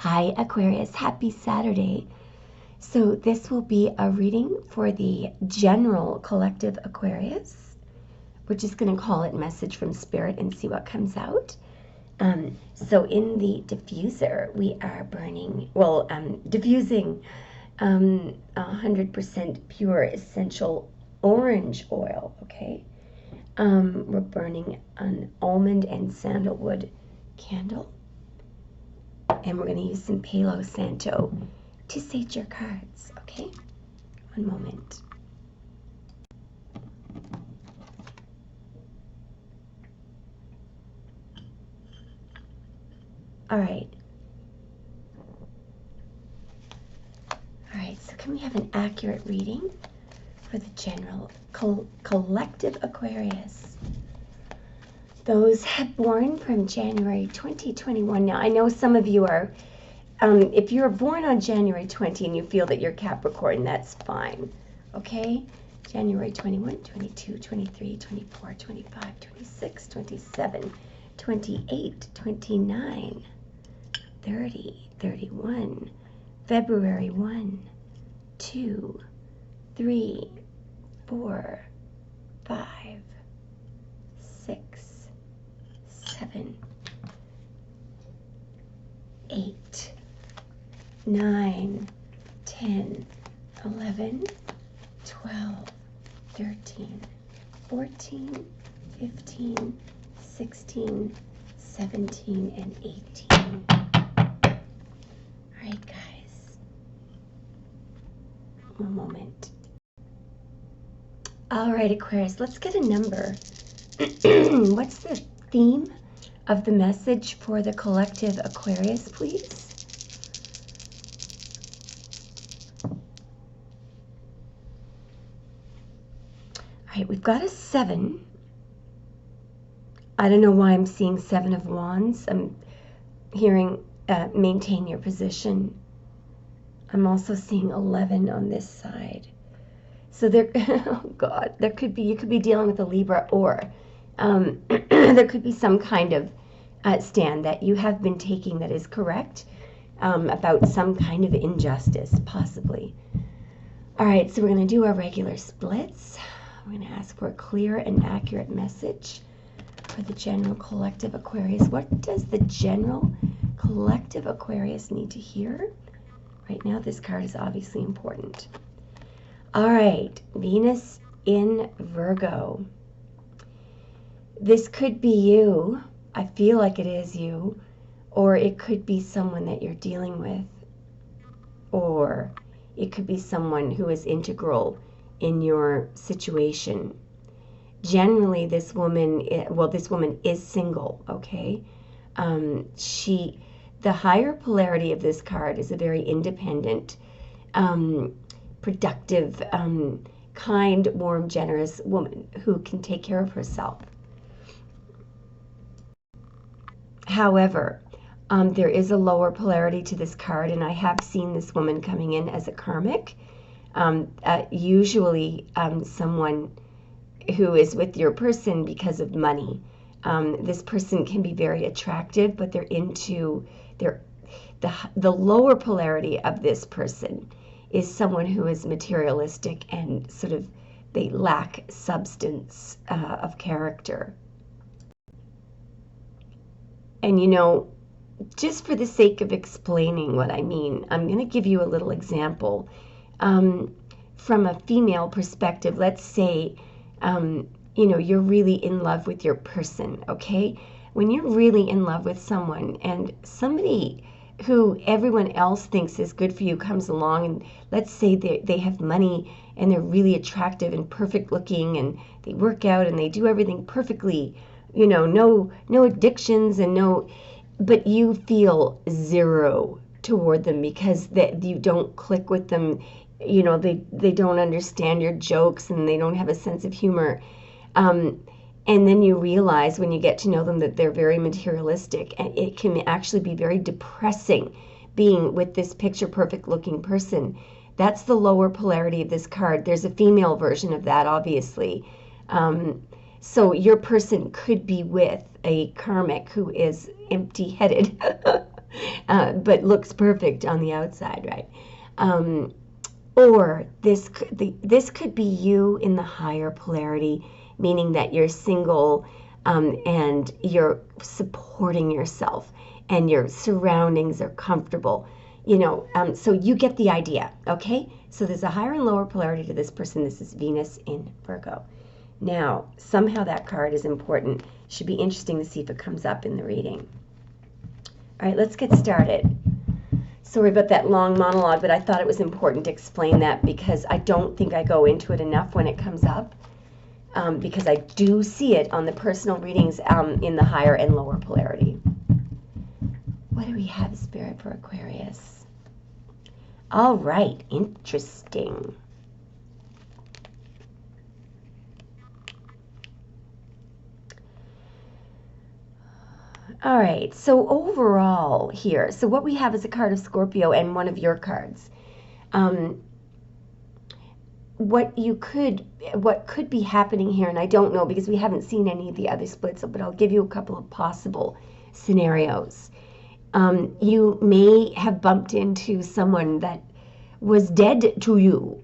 Hi Aquarius, happy Saturday. So this will be a reading for the general collective Aquarius. We're just going to call it Message from Spirit and see what comes out. So in the diffuser, we are diffusing 100% pure essential orange oil, okay? We're burning an almond and sandalwood candle. And we're going to use some Palo Santo to sage your cards, okay? One moment. All right. So can we have an accurate reading for the general collective Aquarius? Those born from January 2021. Now, I know some of you are, if you're born on January 20 and you feel that you're Capricorn, that's fine, okay? January 21, 22, 23, 24, 25, 26, 27, 28, 29, 30, 31, February 1, 2, 3, 4, 5, 6, 7, 8, 9, 10, 11, 12, 13, 14, 15, 16, 17, and 18. All right, guys. One moment. All right, Aquarius, let's get a number. What's the theme of the message for the collective Aquarius, please? All right, we've got a 7. I don't know why I'm seeing 7 of Wands. I'm hearing maintain your position. I'm also seeing 11 on this side. So there, oh God, you could be dealing with a Libra, or there could be some kind of stand that you have been taking that is correct about some kind of injustice, possibly. All right, so we're going to do our regular splits. We're going to ask for a clear and accurate message for the general collective Aquarius. What does the general collective Aquarius need to hear? Right now, this card is obviously important. All right, Venus in Virgo. This could be you. I feel like it is you. Or it could be someone that you're dealing with. Or it could be someone who is integral in your situation. Generally, this woman is single, okay? The higher polarity of this card is a very independent, productive, kind, warm, generous woman who can take care of herself. However, there is a lower polarity to this card, and I have seen this woman coming in as a karmic, usually someone who is with your person because of money. This person can be very attractive, but the lower polarity of this person is someone who is materialistic and sort of they lack substance of character. And just for the sake of explaining what I mean, I'm going to give you a little example. From a female perspective, let's say, you're really in love with your person, okay? When you're really in love with someone and somebody who everyone else thinks is good for you comes along, and let's say they have money and they're really attractive and perfect looking and they work out and they do everything perfectly, no addictions and but you feel zero toward them because you don't click with them. They don't understand your jokes and they don't have a sense of humor. And then you realize when you get to know them that they're very materialistic, and it can actually be very depressing being with this picture perfect looking person. That's the lower polarity of this card. There's a female version of that, obviously. So your person could be with a karmic who is empty-headed but looks perfect on the outside, right? Or this could be you in the higher polarity, meaning that you're single, and you're supporting yourself and your surroundings are comfortable. So you get the idea, okay? So there's a higher and lower polarity to this person. This is Venus in Virgo. Now, somehow that card is important. Should be interesting to see if it comes up in the reading. All right, let's get started. Sorry about that long monologue, but I thought it was important to explain that because I don't think I go into it enough when it comes up, because I do see it on the personal readings in the higher and lower polarity. What do we have, Spirit, for Aquarius? All right, interesting. All right, so overall here, so what we have is a card of Scorpio and one of your cards. What could be happening here, and I don't know because we haven't seen any of the other splits, but I'll give you a couple of possible scenarios. You may have bumped into someone that was dead to you.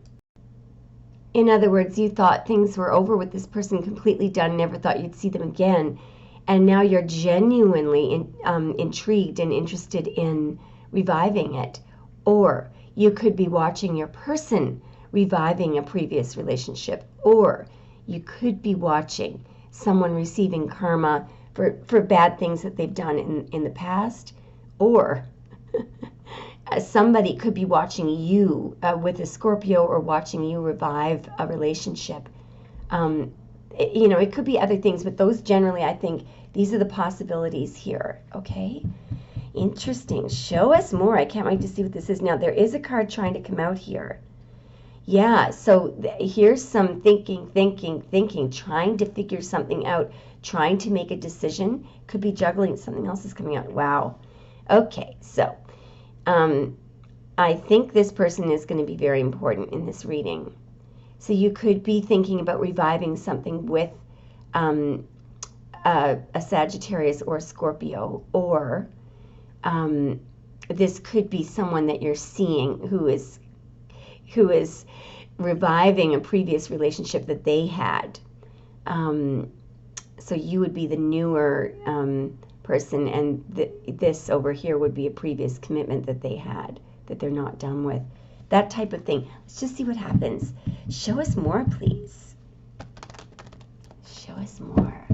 In other words, you thought things were over with this person, completely done, never thought you'd see them again. And now you're genuinely intrigued and interested in reviving it. Or you could be watching your person reviving a previous relationship. Or you could be watching someone receiving karma for bad things that they've done in the past. Or somebody could be watching you with a Scorpio, or watching you revive a relationship. It could be other things, but those generally, I think, these are the possibilities here, okay? Interesting. Show us more. I can't wait to see what this is. Now, there is a card trying to come out here. Yeah, so here's some thinking, trying to figure something out, trying to make a decision. Could be juggling. Something else is coming out. Wow. Okay, so I think this person is going to be very important in this reading. So you could be thinking about reviving something with a Sagittarius or Scorpio, or this could be someone that you're seeing who is reviving a previous relationship that they had. So you would be the newer person, and this over here would be a previous commitment that they had that they're not done with. That type of thing. Let's just see what happens. Show us more, please. Show us more.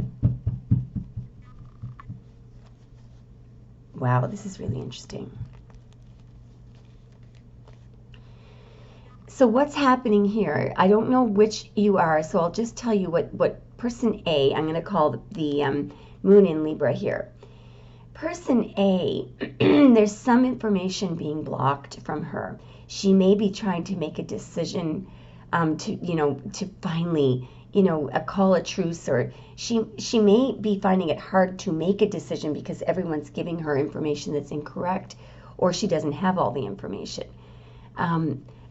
Wow, this is really interesting. So what's happening here? I don't know which you are, so I'll just tell you what person A, I'm going to call the moon in Libra here. Person A, there's some information being blocked from her. She may be trying to make a decision to finally, call a truce, or she may be finding it hard to make a decision because everyone's giving her information that's incorrect, or she doesn't have all the information.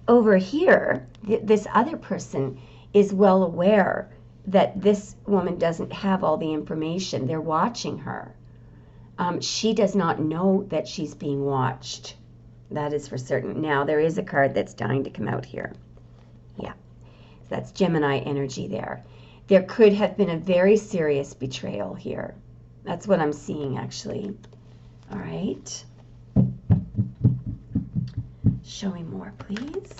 Over here, this other person is well aware that this woman doesn't have all the information. They're watching her. She does not know that she's being watched. That is for certain. Now, there is a card that's dying to come out here. Yeah, so that's Gemini energy there. There could have been a very serious betrayal here. That's what I'm seeing, actually. All right. Show me more, please.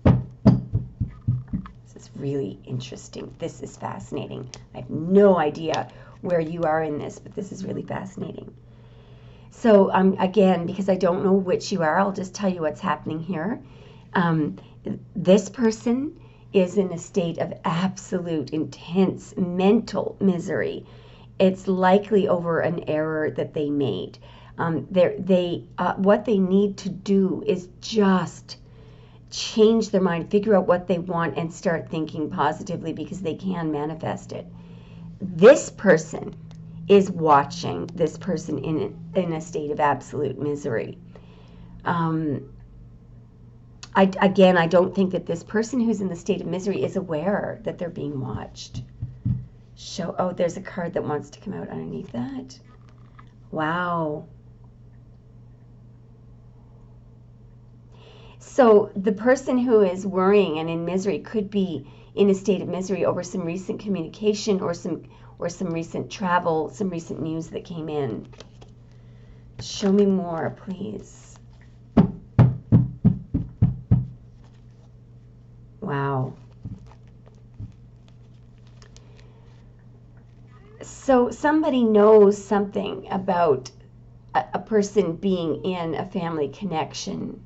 This is really interesting. This is fascinating. I have no idea where you are in this, but this is really fascinating. So again, because I don't know which you are, I'll just tell you what's happening here. This person is in a state of absolute intense mental misery. It's likely over an error that they made. What they need to do is just change their mind, figure out what they want, and start thinking positively, because they can manifest it. This person is watching this person in a state of absolute misery. I don't think that this person who's in the state of misery is aware that they're being watched. There's a card that wants to come out underneath that. Wow. So the person who is worrying and in misery could be in a state of misery over some recent communication or some recent travel, some recent news that came in. Show me more, please. Wow. So somebody knows something about a person being in a family connection.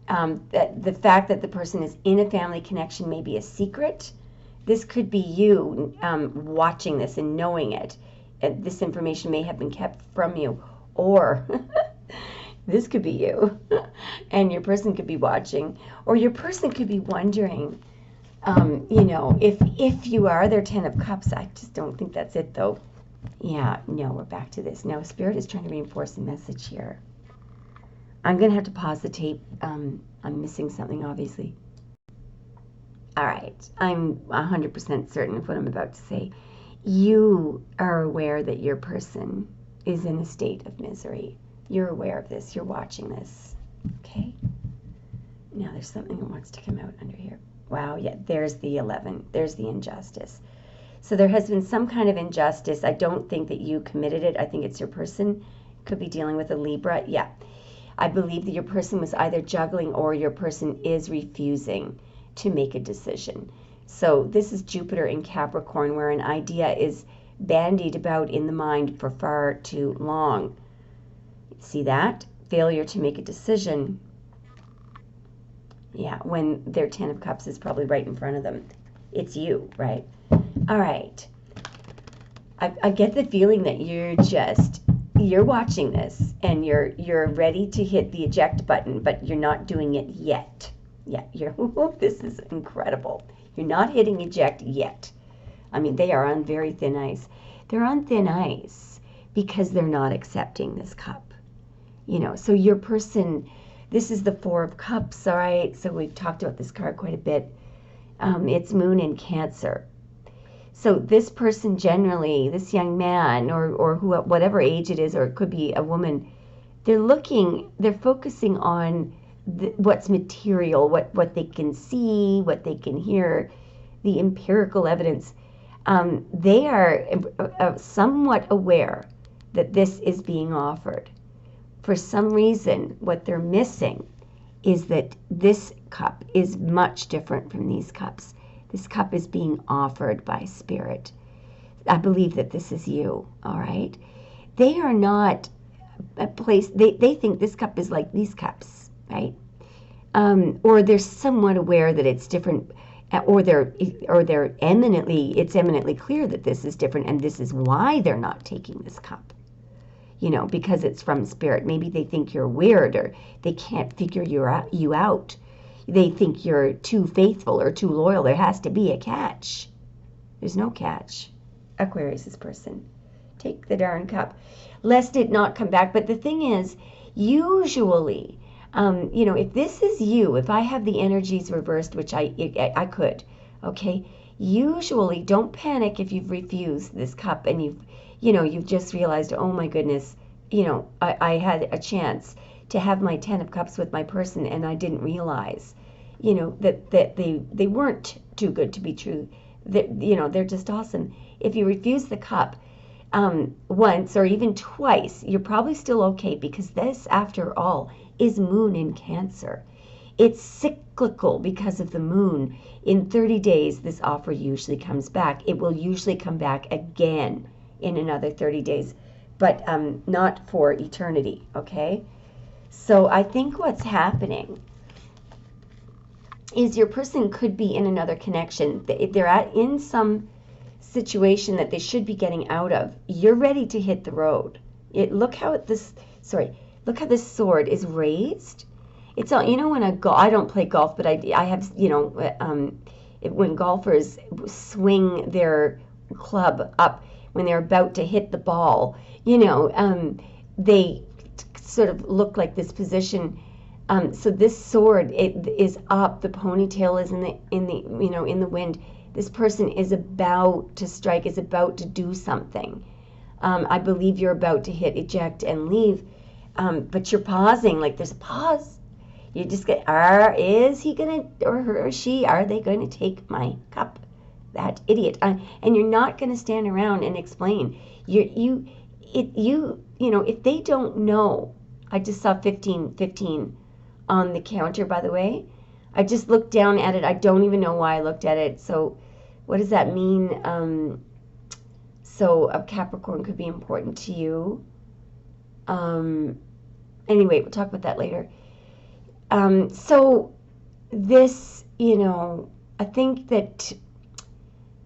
That the fact that the person is in a family connection may be a secret. This could be you watching this and knowing it. This information may have been kept from you. Or this could be you. And your person could be watching. Or your person could be wondering, if you are their 10 of Cups. I just don't think that's it, though. Yeah, no, we're back to this. Now, Spirit is trying to reinforce a message here. I'm going to have to pause the tape. I'm missing something, obviously. All right. I'm 100% certain of what I'm about to say. You are aware that your person is in a state of misery. You're aware of this. You're watching this. Okay? Now, there's something that wants to come out under here. Wow, yeah, there's the 11. There's the injustice. So there has been some kind of injustice. I don't think that you committed it. I think it's your person. Could be dealing with a Libra. Yeah. I believe that your person was either juggling or your person is refusing to make a decision. So this is Jupiter in Capricorn, where an idea is bandied about in the mind for far too long. See that? Failure to make a decision. Yeah, when their 10 of Cups is probably right in front of them. It's you, right? All right. I get the feeling that you're watching this and you're ready to hit the eject button, but you're not doing it yet. Yeah, this is incredible. You're not hitting eject yet. I mean, they are on very thin ice. They're on thin ice because they're not accepting this cup. So your person, this is the 4 of Cups, all right? So we've talked about this card quite a bit. It's Moon in Cancer. So this person generally, this young man or whatever age it is, or it could be a woman, they're focusing on what's material, what they can see, what they can hear, the empirical evidence. They are somewhat aware that this is being offered. For some reason, what they're missing is that this cup is much different from these cups. This cup is being offered by Spirit. I believe that this is you, all right? They are not a place, they think this cup is like these cups, right? Or they're somewhat aware that it's different, or it's eminently clear that this is different, and this is why they're not taking this cup. Because it's from Spirit. Maybe they think you're weird, or they can't figure you out. They think you're too faithful or too loyal. There has to be a catch. There's no catch. Aquarius' person. Take the darn cup. Lest it not come back. But the thing is, usually, if this is you, if I have the energies reversed, which I could, okay, usually don't panic if you've refused this cup and you've just realized, oh my goodness, I had a chance to have my 10 of Cups with my person and I didn't realize, that they weren't too good to be true. That, they're just awesome. If you refuse the cup once or even twice, you're probably still okay, because this, after all, is Moon in Cancer. It's cyclical because of the moon. In 30 days, this offer usually comes back. It will usually come back again in another 30 days, but not for eternity, okay? So I think what's happening is your person could be in another connection. They're in some situation that they should be getting out of. You're ready to hit the road. Look how this sword is raised. It's all, when I don't play golf, but I have, when golfers swing their club up when they're about to hit the ball, they sort of look like this position. So this sword, it is up. The ponytail is in the wind. This person is about to strike, is about to do something. I believe you're about to hit eject and leave, but you're pausing. Like there's a pause. You just get, is he gonna, or her or she, are they going to take my cup? That idiot. And you're not going to stand around and explain. You know, if they don't know, I just saw 15 on the counter, by the way. I just looked down at it. I don't even know why I looked at it. So what does that mean? So a Capricorn could be important to you. Anyway, we'll talk about that later. So this, you know, I think that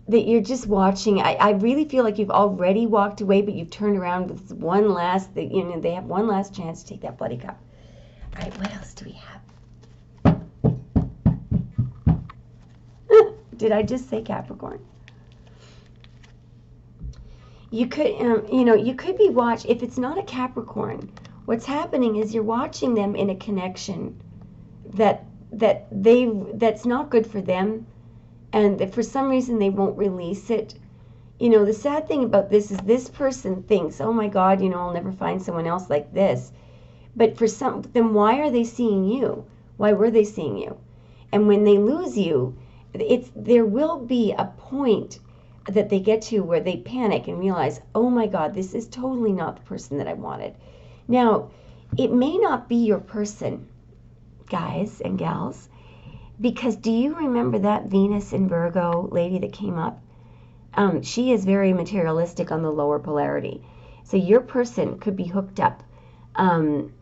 you're just watching. I really feel like you've already walked away, but you've turned around with one last, you know, they have one last chance to take that bloody cup. All right, what else do we have? Did I just say Capricorn? You could, you know, you could be if it's not a Capricorn, what's happening is you're watching them in a connection that's not good for them, and that for some reason they won't release it. You know, the sad thing about this is this person thinks, oh my God, you know, I'll never find someone else like this. But for some, then why are they seeing you? Why were they seeing you? And when they lose you, there will be a point that they get to where they panic and realize, oh my God, this is totally not the person that I wanted. Now, it may not be your person, guys and gals, because do you remember that Venus in Virgo lady that came up? She is very materialistic on the lower polarity. So your person could be hooked up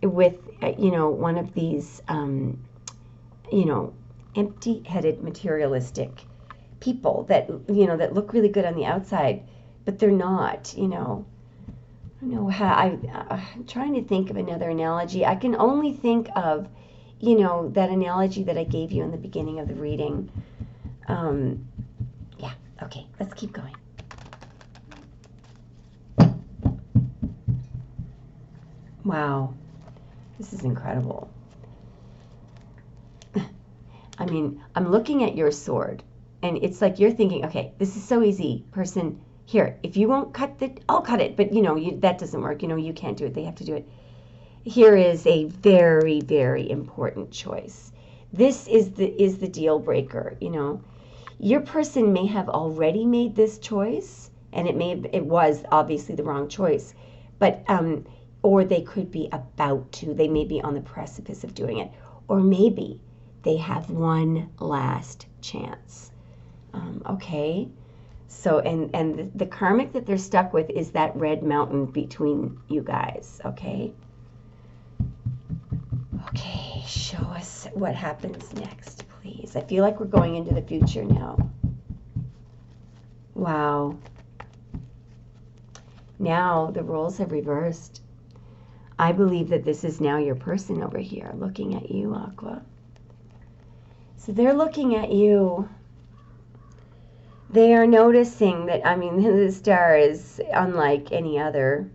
with, you know, one of these, you know, empty-headed materialistic people that, you know, that look really good on the outside, but they're not, you know. I don't know how, I'm trying to think of another analogy. I can only think of, you know, that analogy that I gave you in the beginning of the reading. Yeah, okay, let's keep going. Wow, this is incredible. I mean, I'm looking at your sword, and it's like you're thinking, okay, this is so easy, person. Here, if you won't cut it, I'll cut it. But, you know, that doesn't work. You know, you can't do it. They have to do it. Here is a very, very important choice. This is the deal breaker, you know. Your person may have already made this choice, and it was obviously the wrong choice, but or they could be about to. They may be on the precipice of doing it, or maybe they have one last chance. Okay, so and the karmic that they're stuck with is that red mountain between you guys. Okay. Okay, show us what happens next, please. I feel like we're going into the future now. Wow. Now the roles have reversed. I believe that this is now your person over here looking at you, Aqua. So they're looking at you. They are noticing that, I mean, the star is unlike any other.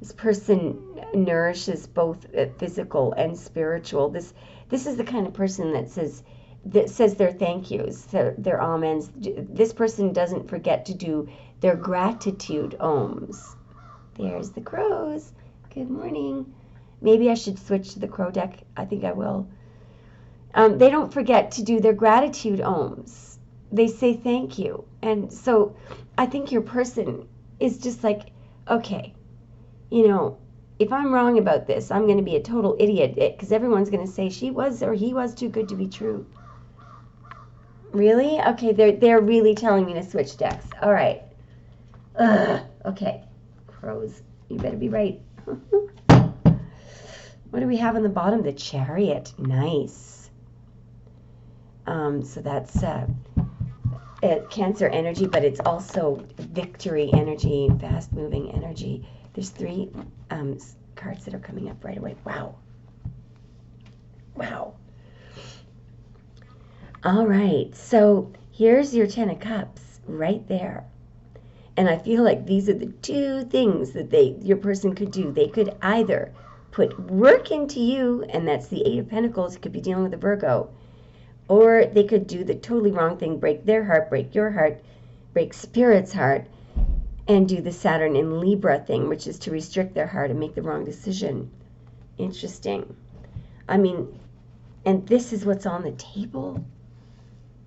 This person nourishes both physical and spiritual. This is the kind of person that says their thank yous, their amens. This person doesn't forget to do their gratitude ohms. There's the crows. Good morning. Maybe I should switch to the crow deck. I think I will. They don't forget to do their gratitude ohms. They say thank you. And so I think your person is just like, okay, you know, if I'm wrong about this, I'm going to be a total idiot because everyone's going to say she was or he was too good to be true. Really? Okay, they're really telling me to switch decks. All right. Okay. Crows, you better be right. What do we have on the bottom? The Chariot. Nice. So that's Cancer energy, but it's also victory energy, fast-moving energy. There's 3 cards that are coming up right away. Wow. Wow. All right. So here's your 10 of Cups right there. And I feel like these are the 2 things that your person could do. They could either put work into you, and that's the 8 of Pentacles. You could be dealing with a Virgo. Or they could do the totally wrong thing, break their heart, break your heart, break Spirit's heart, and do the Saturn in Libra thing, which is to restrict their heart and make the wrong decision. Interesting. I mean, And this is what's on the table.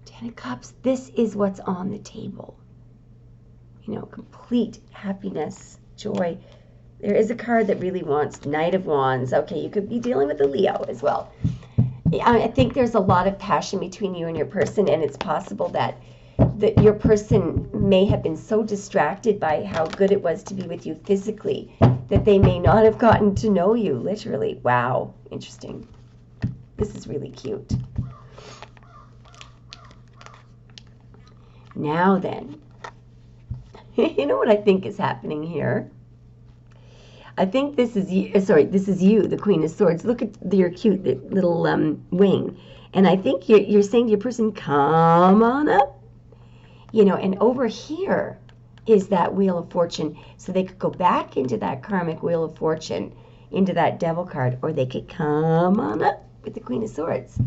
Ten of Cups, this is what's on the table. You know, complete happiness, joy. There is a card that really wants Knight of Wands. Okay, you could be dealing with a Leo as well. I think there's a lot of passion between you and your person, and it's possible that your person may have been so distracted by how good it was to be with you physically that they may not have gotten to know you, literally. Wow, interesting. This is really cute. Now then, you know what I think is happening here? I think this is you, this is you, the Queen of Swords. Look at your cute little wing. And I think you're saying to your person, come on up. You know, and over here is that Wheel of Fortune. So they could go back into that karmic Wheel of Fortune, into that Devil card, or they could come on up with the Queen of Swords.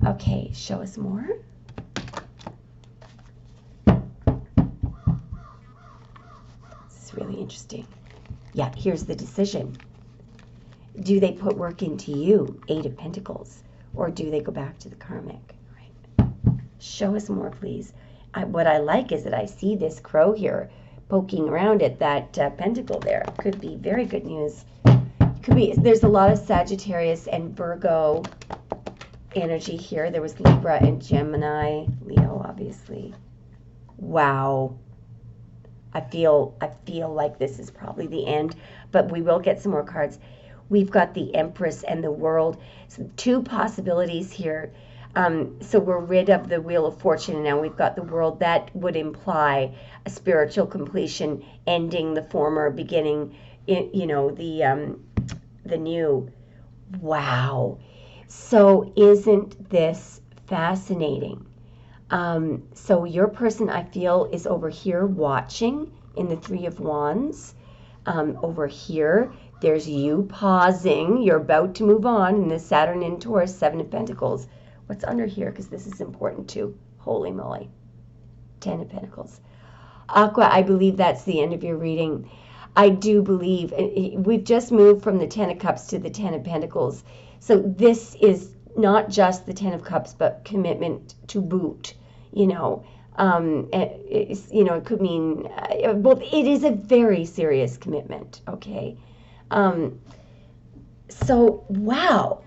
Okay, show us more. This is really interesting. Yeah, here's the decision. Do they put work into you, 8 of Pentacles, or do they go back to the karmic? Right. Show us more, please. What I like is that I see this crow here poking around at that pentacle there. Could be very good news. Could be. There's a lot of Sagittarius and Virgo energy here. There was Libra and Gemini, Leo, obviously. Wow. I feel like this is probably the end, but we will get some more cards. We've got the Empress and the World. So 2 possibilities here. So we're rid of the Wheel of Fortune, and now we've got the World. That would imply a spiritual completion, ending the former, beginning, you know, the new. Wow. So isn't this fascinating? So your person, I feel, is over here watching in the 3 of Wands. Over here, there's you pausing. You're about to move on in the Saturn in Taurus, 7 of Pentacles. What's under here? Because this is important too. Holy moly. 10 of Pentacles. Aqua, I believe that's the end of your reading. I do believe, we've just moved from the 10 of Cups to the 10 of Pentacles. So this is not just the 10 of Cups, but commitment to boot. You know, it could mean, well, it is a very serious commitment, okay? So, wow.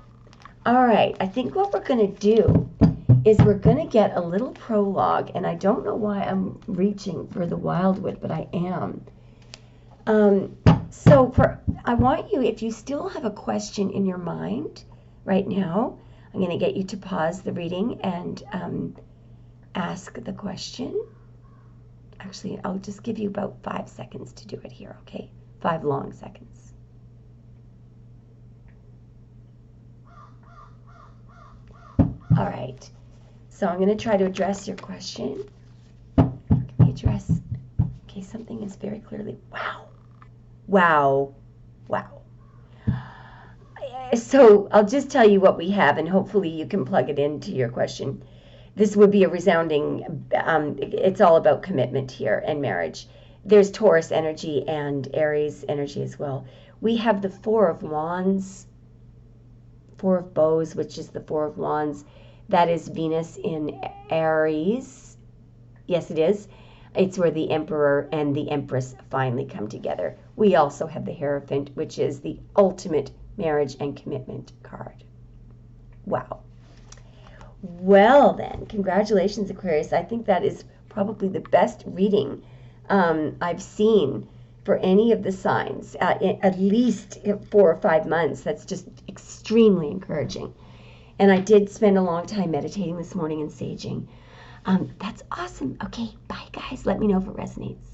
All right, I think what we're going to do is we're going to get a little prologue, and I don't know why I'm reaching for the Wildwood, but I am. I want you, if you still have a question in your mind right now, I'm going to get you to pause the reading and ask the question. Actually, I'll just give you about 5 seconds to do it here, okay? 5 long seconds. All right, so I'm going to try to address your question. Can we address, okay, something is very clearly, wow, wow, wow. So I'll just tell you what we have, and hopefully you can plug it into your question. This would be a resounding, it's all about commitment here and marriage. There's Taurus energy and Aries energy as well. We have the 4 of Wands, 4 of Bows, which is the 4 of Wands. That is Venus in Aries. Yes, it is. It's where the Emperor and the Empress finally come together. We also have the Hierophant, which is the ultimate marriage and commitment card. Wow. Well then, congratulations, Aquarius. I think that is probably the best reading I've seen for any of the signs, at least 4 or 5 months. That's just extremely encouraging. And I did spend a long time meditating this morning and saging. That's awesome. Okay, bye guys. Let me know if it resonates.